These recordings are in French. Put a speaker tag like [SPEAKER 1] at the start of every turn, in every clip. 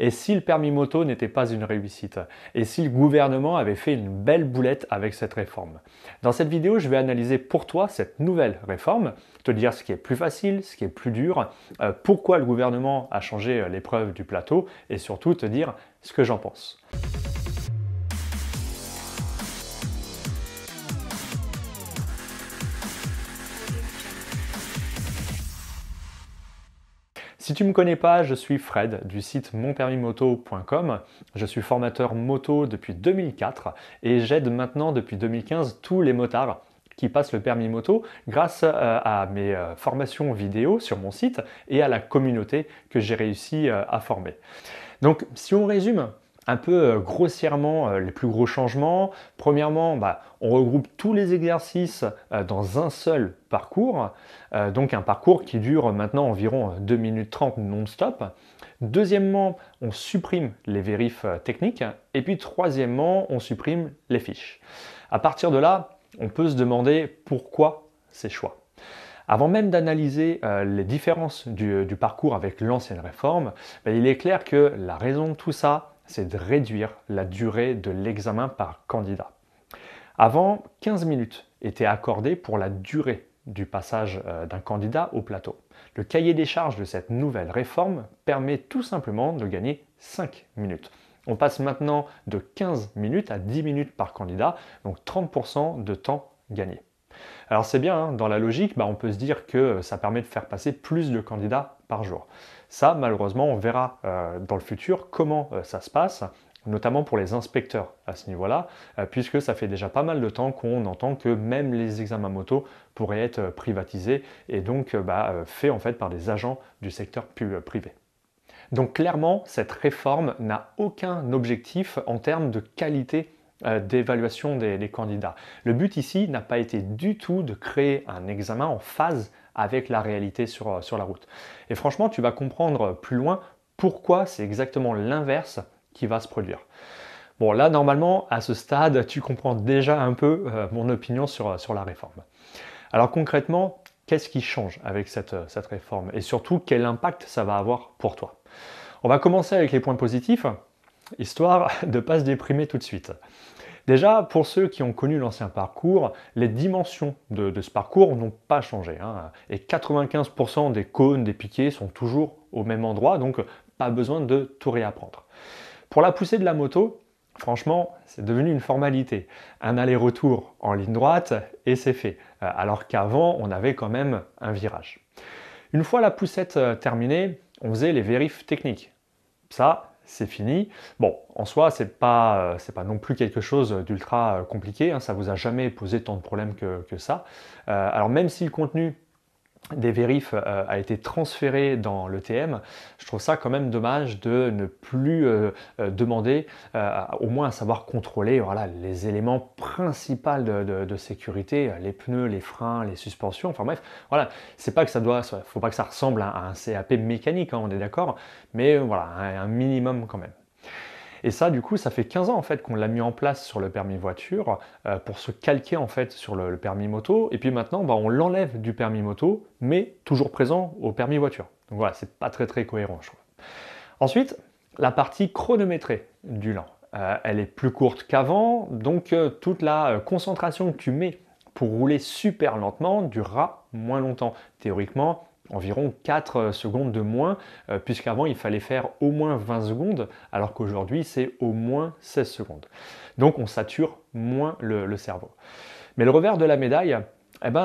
[SPEAKER 1] Et si le permis moto n'était pas une réussite? Et si le gouvernement avait fait une belle boulette avec cette réforme? Dans cette vidéo, je vais analyser pour toi cette nouvelle réforme, te dire ce qui est plus facile, ce qui est plus dur, pourquoi le gouvernement a changé l'épreuve du plateau et surtout te dire ce que j'en pense. Si tu ne me connais pas, je suis Fred du site monpermismoto.com. Je suis formateur moto depuis 2004 et j'aide maintenant depuis 2015 tous les motards qui passent le permis moto grâce à mes formations vidéo sur mon site et à la communauté que j'ai réussi à former. Donc si on résume un peu grossièrement les plus gros changements, premièrement, on regroupe tous les exercices dans un seul parcours, donc un parcours qui dure maintenant environ 2 minutes 30 non-stop. Deuxièmement, on supprime les vérifs techniques. Et puis troisièmement, on supprime les fiches. À partir de là, on peut se demander pourquoi ces choix. Avant même d'analyser les différences du parcours avec l'ancienne réforme, il est clair que la raison de tout ça, c'est de réduire la durée de l'examen par candidat. Avant, 15 minutes étaient accordées pour la durée du passage d'un candidat au plateau. Le cahier des charges de cette nouvelle réforme permet tout simplement de gagner 5 minutes. On passe maintenant de 15 minutes à 10 minutes par candidat, donc 30% de temps gagné. Alors c'est bien, dans la logique, on peut se dire que ça permet de faire passer plus de candidats par jour. Ça, malheureusement, on verra dans le futur comment ça se passe, notamment pour les inspecteurs à ce niveau-là, puisque ça fait déjà pas mal de temps qu'on entend que même les examens moto pourraient être privatisés et donc faits en fait par des agents du secteur privé. Donc clairement, cette réforme n'a aucun objectif en termes de qualité d'évaluation des candidats. Le but ici n'a pas été du tout de créer un examen en phase avec la réalité sur la route. Et franchement, tu vas comprendre plus loin pourquoi c'est exactement l'inverse qui va se produire. Bon, là, normalement, à ce stade, tu comprends déjà un peu mon opinion sur la réforme. Alors concrètement, qu'est-ce qui change avec cette réforme? Et surtout, quel impact ça va avoir pour toi? On va commencer avec les points positifs, histoire de ne pas se déprimer tout de suite. Déjà, pour ceux qui ont connu l'ancien parcours, les dimensions de ce parcours n'ont pas changé. Et 95% des cônes, des piquets sont toujours au même endroit, donc pas besoin de tout réapprendre. Pour la poussée de la moto, franchement, c'est devenu une formalité. Un aller-retour en ligne droite et c'est fait. Alors qu'avant, on avait quand même un virage. Une fois la poussette terminée, on faisait les vérifs techniques. Ça, c'est fini. Bon, en soi, c'est pas non plus quelque chose d'ultra compliqué, ça vous a jamais posé tant de problèmes que ça. Alors même si le contenu des vérifs a été transféré dans l'ETM, je trouve ça quand même dommage de ne plus demander au moins à savoir contrôler les éléments principaux de sécurité, les pneus, les freins, les suspensions, enfin bref, voilà, c'est pas que faut pas que ça ressemble à un CAP mécanique, on est d'accord, mais voilà, un minimum quand même. Et ça, du coup, ça fait 15 ans en fait qu'on l'a mis en place sur le permis voiture pour se calquer en fait sur le permis moto. Et puis maintenant, on l'enlève du permis moto, mais toujours présent au permis voiture. Donc voilà, c'est pas très cohérent, je trouve. Ensuite, la partie chronométrée du lent. Elle est plus courte qu'avant, donc toute la concentration que tu mets pour rouler super lentement durera moins longtemps. Théoriquement, environ 4 secondes de moins, puisqu'avant il fallait faire au moins 20 secondes, alors qu'aujourd'hui c'est au moins 16 secondes. Donc on sature moins le cerveau. Mais le revers de la médaille,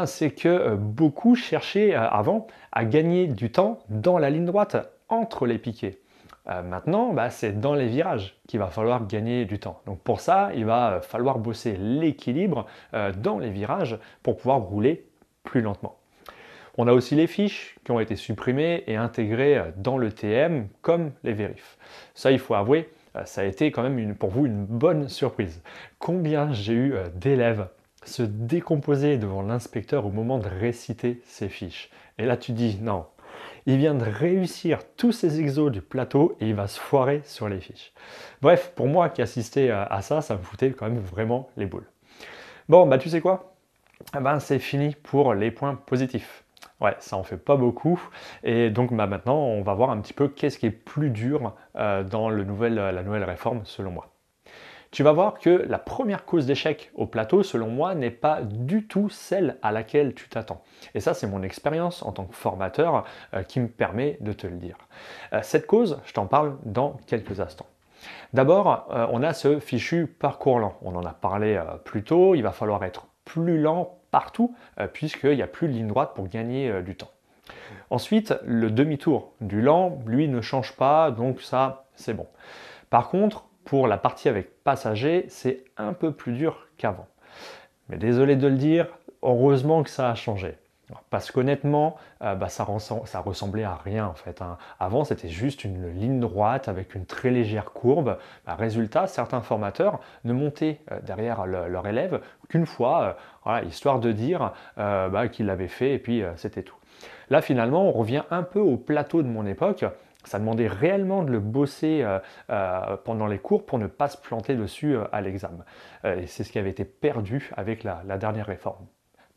[SPEAKER 1] c'est que beaucoup cherchaient avant à gagner du temps dans la ligne droite, entre les piquets. Maintenant, c'est dans les virages qu'il va falloir gagner du temps. Donc pour ça, il va falloir bosser l'équilibre dans les virages pour pouvoir rouler plus lentement. On a aussi les fiches qui ont été supprimées et intégrées dans le TM comme les vérifs. Ça, il faut avouer, ça a été quand même pour vous une bonne surprise. Combien j'ai eu d'élèves se décomposer devant l'inspecteur au moment de réciter ces fiches. Et là, tu dis non, il vient de réussir tous ses exos du plateau et il va se foirer sur les fiches. Bref, pour moi qui assistais à ça, ça me foutait quand même vraiment les boules. Bon, tu sais quoi? C'est fini pour les points positifs. Ouais, ça en fait pas beaucoup. Et donc maintenant, on va voir un petit peu qu'est-ce qui est plus dur dans la nouvelle réforme selon moi. Tu vas voir que la première cause d'échec au plateau, selon moi, n'est pas du tout celle à laquelle tu t'attends. Et ça, c'est mon expérience en tant que formateur qui me permet de te le dire. Cette cause, je t'en parle dans quelques instants. D'abord, on a ce fichu parcours lent. On en a parlé plus tôt, il va falloir être plus lent partout puisqu'il n'y a plus de ligne droite pour gagner du temps. Ensuite, le demi-tour du lent, lui, ne change pas, donc ça, c'est bon. Par contre, pour la partie avec passager, c'est un peu plus dur qu'avant. Mais désolé de le dire, heureusement que ça a changé. Parce qu'honnêtement, ça ressemblait à rien en fait, hein. Avant, c'était juste une ligne droite avec une très légère courbe. Résultat, certains formateurs ne montaient derrière leur élève qu'une fois, voilà, histoire de dire qu'ils l'avaient fait et puis c'était tout. Là, finalement, on revient un peu au plateau de mon époque. Ça demandait réellement de le bosser pendant les cours pour ne pas se planter dessus à l'examen. Et c'est ce qui avait été perdu avec la dernière réforme.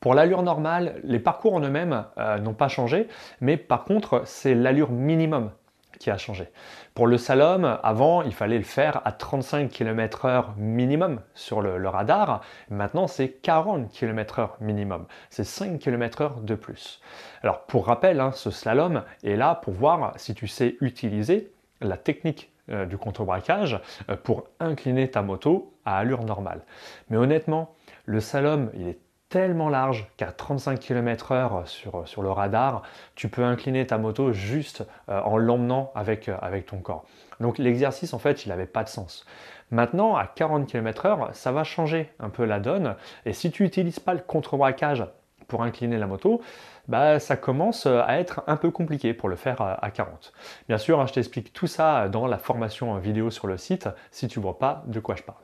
[SPEAKER 1] Pour l'allure normale, les parcours en eux-mêmes n'ont pas changé, mais par contre, c'est l'allure minimum qui a changé. Pour le slalom, avant, il fallait le faire à 35 km/h minimum sur le radar. Maintenant, c'est 40 km/h minimum. C'est 5 km/h de plus. Alors, pour rappel, hein, ce slalom est là pour voir si tu sais utiliser la technique du contre-braquage pour incliner ta moto à allure normale. Mais honnêtement, le slalom, il est tellement large qu'à 35 km/h sur le radar, tu peux incliner ta moto juste en l'emmenant avec ton corps. Donc l'exercice, en fait, il n'avait pas de sens. Maintenant, à 40 km/h, ça va changer un peu la donne. Et si tu n'utilises pas le contre-braquage pour incliner la moto, ça commence à être un peu compliqué pour le faire à 40. Bien sûr, hein, je t'explique tout ça dans la formation vidéo sur le site si tu ne vois pas de quoi je parle.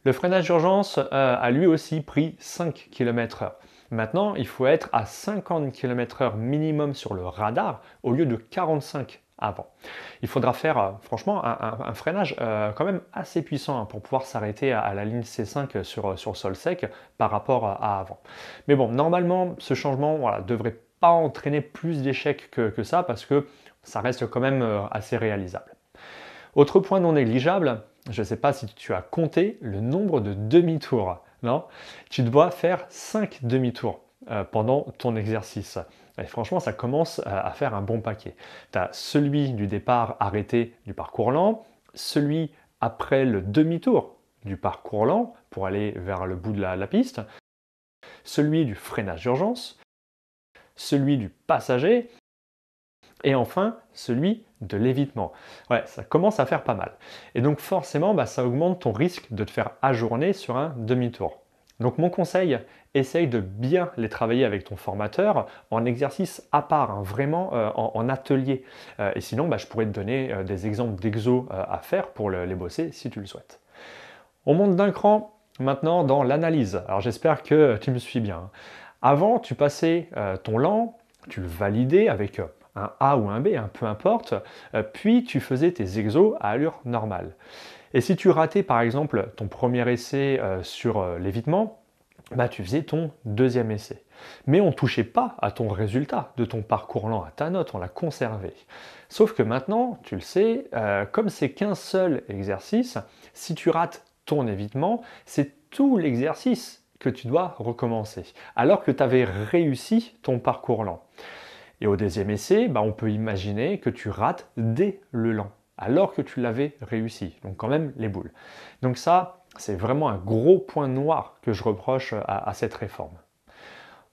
[SPEAKER 1] Le freinage d'urgence a lui aussi pris 5 km/h. Maintenant, il faut être à 50 km/h minimum sur le radar au lieu de 45 avant. Il faudra faire franchement un freinage quand même assez puissant hein, pour pouvoir s'arrêter à la ligne C5 sur sol sec par rapport à avant. Mais bon, normalement, ce changement ne devrait pas entraîner plus d'échecs que ça parce que ça reste quand même assez réalisable. Autre point non négligeable, je ne sais pas si tu as compté le nombre de demi-tours. Non, tu dois faire 5 demi-tours pendant ton exercice. Et franchement, ça commence à faire un bon paquet. Tu as celui du départ arrêté du parcours lent, celui après le demi-tour du parcours lent pour aller vers le bout de la piste, celui du freinage d'urgence, celui du passager et enfin celui de l'évitement. Ouais, ça commence à faire pas mal. Et donc forcément, ça augmente ton risque de te faire ajourner sur un demi-tour. Donc mon conseil, essaye de bien les travailler avec ton formateur en exercice à part, hein, vraiment en atelier. Et sinon, je pourrais te donner des exemples d'exos à faire pour les bosser si tu le souhaites. On monte d'un cran maintenant dans l'analyse. Alors j'espère que tu me suis bien, hein. Avant, tu passais ton lent, tu le validais avec un A ou un B, hein, peu importe, puis tu faisais tes exos à allure normale. Et si tu ratais par exemple ton premier essai sur l'évitement, tu faisais ton deuxième essai. Mais on ne touchait pas à ton résultat de ton parcours lent, à ta note, on l'a conservé. Sauf que maintenant, tu le sais, comme c'est qu'un seul exercice, si tu rates ton évitement, c'est tout l'exercice que tu dois recommencer, alors que tu avais réussi ton parcours lent. Et au deuxième essai, on peut imaginer que tu rates dès le lent, alors que tu l'avais réussi. Donc quand même les boules. Donc ça, c'est vraiment un gros point noir que je reproche à cette réforme.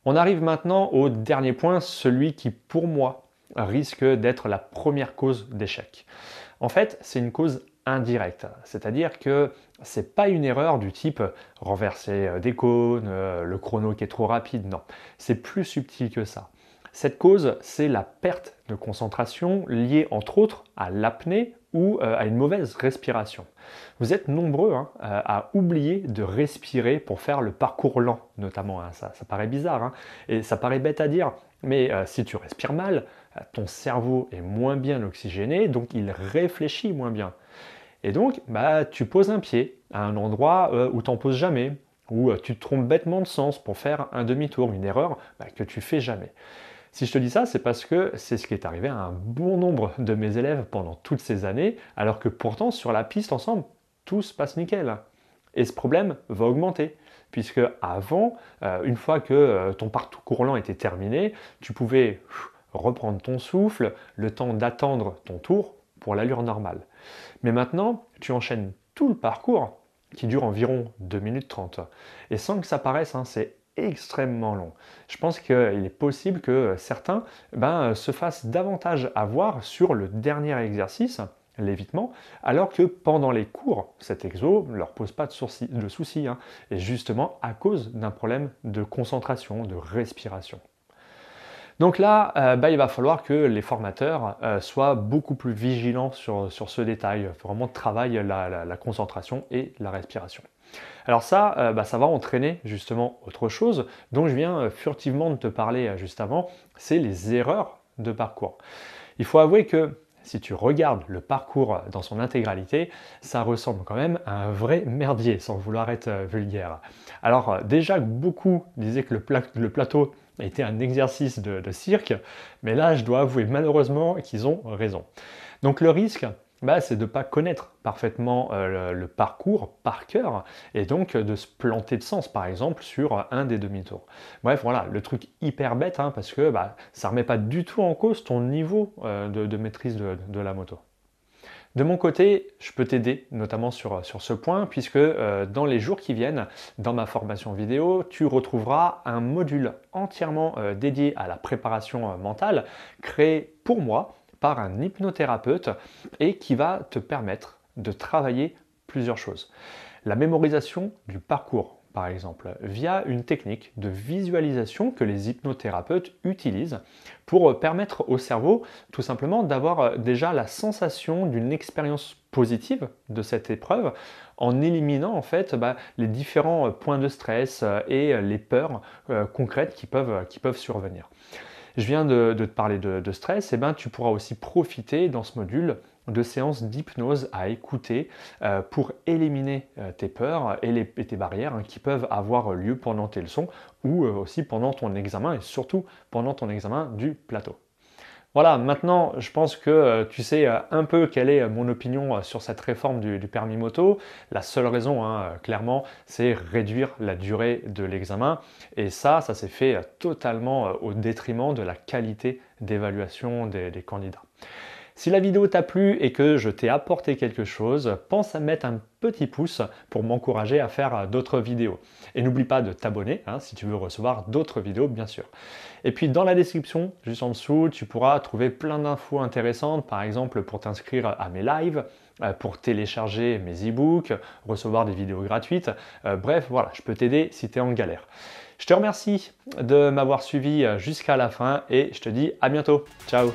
[SPEAKER 1] On arrive maintenant au dernier point, celui qui pour moi risque d'être la première cause d'échec. En fait, c'est une cause indirecte, c'est-à-dire que c'est pas une erreur du type renverser des cônes, le chrono qui est trop rapide, non. C'est plus subtil que ça. Cette cause, c'est la perte de concentration liée entre autres à l'apnée ou à une mauvaise respiration. Vous êtes nombreux à oublier de respirer pour faire le parcours lent, notamment. Ça paraît bizarre et ça paraît bête à dire, mais si tu respires mal, ton cerveau est moins bien oxygéné, donc il réfléchit moins bien. Et donc, tu poses un pied à un endroit où tu n'en poses jamais, ou tu te trompes bêtement de sens pour faire un demi-tour, une erreur que tu fais jamais. Si je te dis ça, c'est parce que c'est ce qui est arrivé à un bon nombre de mes élèves pendant toutes ces années, alors que pourtant sur la piste ensemble, tout se passe nickel. Et ce problème va augmenter, puisque avant, une fois que ton parcours lent était terminé, tu pouvais reprendre ton souffle, le temps d'attendre ton tour pour l'allure normale. Mais maintenant, tu enchaînes tout le parcours qui dure environ 2 minutes 30. Et sans que ça paraisse, hein, c'est extrêmement long. Je pense qu'il est possible que certains se fassent davantage avoir sur le dernier exercice, l'évitement, alors que pendant les cours, cet exo ne leur pose pas de soucis, hein, et justement à cause d'un problème de concentration, de respiration. Donc là, il va falloir que les formateurs soient beaucoup plus vigilants sur ce détail, vraiment travaillent la concentration et la respiration. Alors ça, ça va entraîner justement autre chose dont je viens furtivement de te parler juste avant, c'est les erreurs de parcours. Il faut avouer que si tu regardes le parcours dans son intégralité, ça ressemble quand même à un vrai merdier, sans vouloir être vulgaire. Alors déjà, beaucoup disaient que le plateau était un exercice de cirque, mais là, je dois avouer malheureusement qu'ils ont raison. Donc le risque, c'est de ne pas connaître parfaitement le parcours par cœur et donc de se planter de sens, par exemple, sur un des demi-tours. Bref, voilà, le truc hyper bête, hein, parce que ça ne remet pas du tout en cause ton niveau de maîtrise de la moto. De mon côté, je peux t'aider notamment sur ce point puisque dans les jours qui viennent, dans ma formation vidéo, tu retrouveras un module entièrement dédié à la préparation mentale créé pour moi par un hypnothérapeute et qui va te permettre de travailler plusieurs choses. La mémorisation du parcours, par exemple, via une technique de visualisation que les hypnothérapeutes utilisent pour permettre au cerveau tout simplement d'avoir déjà la sensation d'une expérience positive de cette épreuve en éliminant en fait les différents points de stress et les peurs concrètes qui peuvent survenir. Je viens de te parler de stress, et tu pourras aussi profiter dans ce module de séances d'hypnose à écouter pour éliminer tes peurs et tes barrières qui peuvent avoir lieu pendant tes leçons ou aussi pendant ton examen et surtout pendant ton examen du plateau. Voilà, maintenant je pense que tu sais un peu quelle est mon opinion sur cette réforme du permis moto. La seule raison, clairement, c'est réduire la durée de l'examen. Et ça s'est fait totalement au détriment de la qualité d'évaluation des candidats. Si la vidéo t'a plu et que je t'ai apporté quelque chose, pense à mettre un petit pouce pour m'encourager à faire d'autres vidéos. Et n'oublie pas de t'abonner si tu veux recevoir d'autres vidéos bien sûr. Et puis dans la description, juste en dessous, tu pourras trouver plein d'infos intéressantes, par exemple pour t'inscrire à mes lives, pour télécharger mes e-books, recevoir des vidéos gratuites. Bref, voilà, je peux t'aider si tu es en galère. Je te remercie de m'avoir suivi jusqu'à la fin et je te dis à bientôt. Ciao!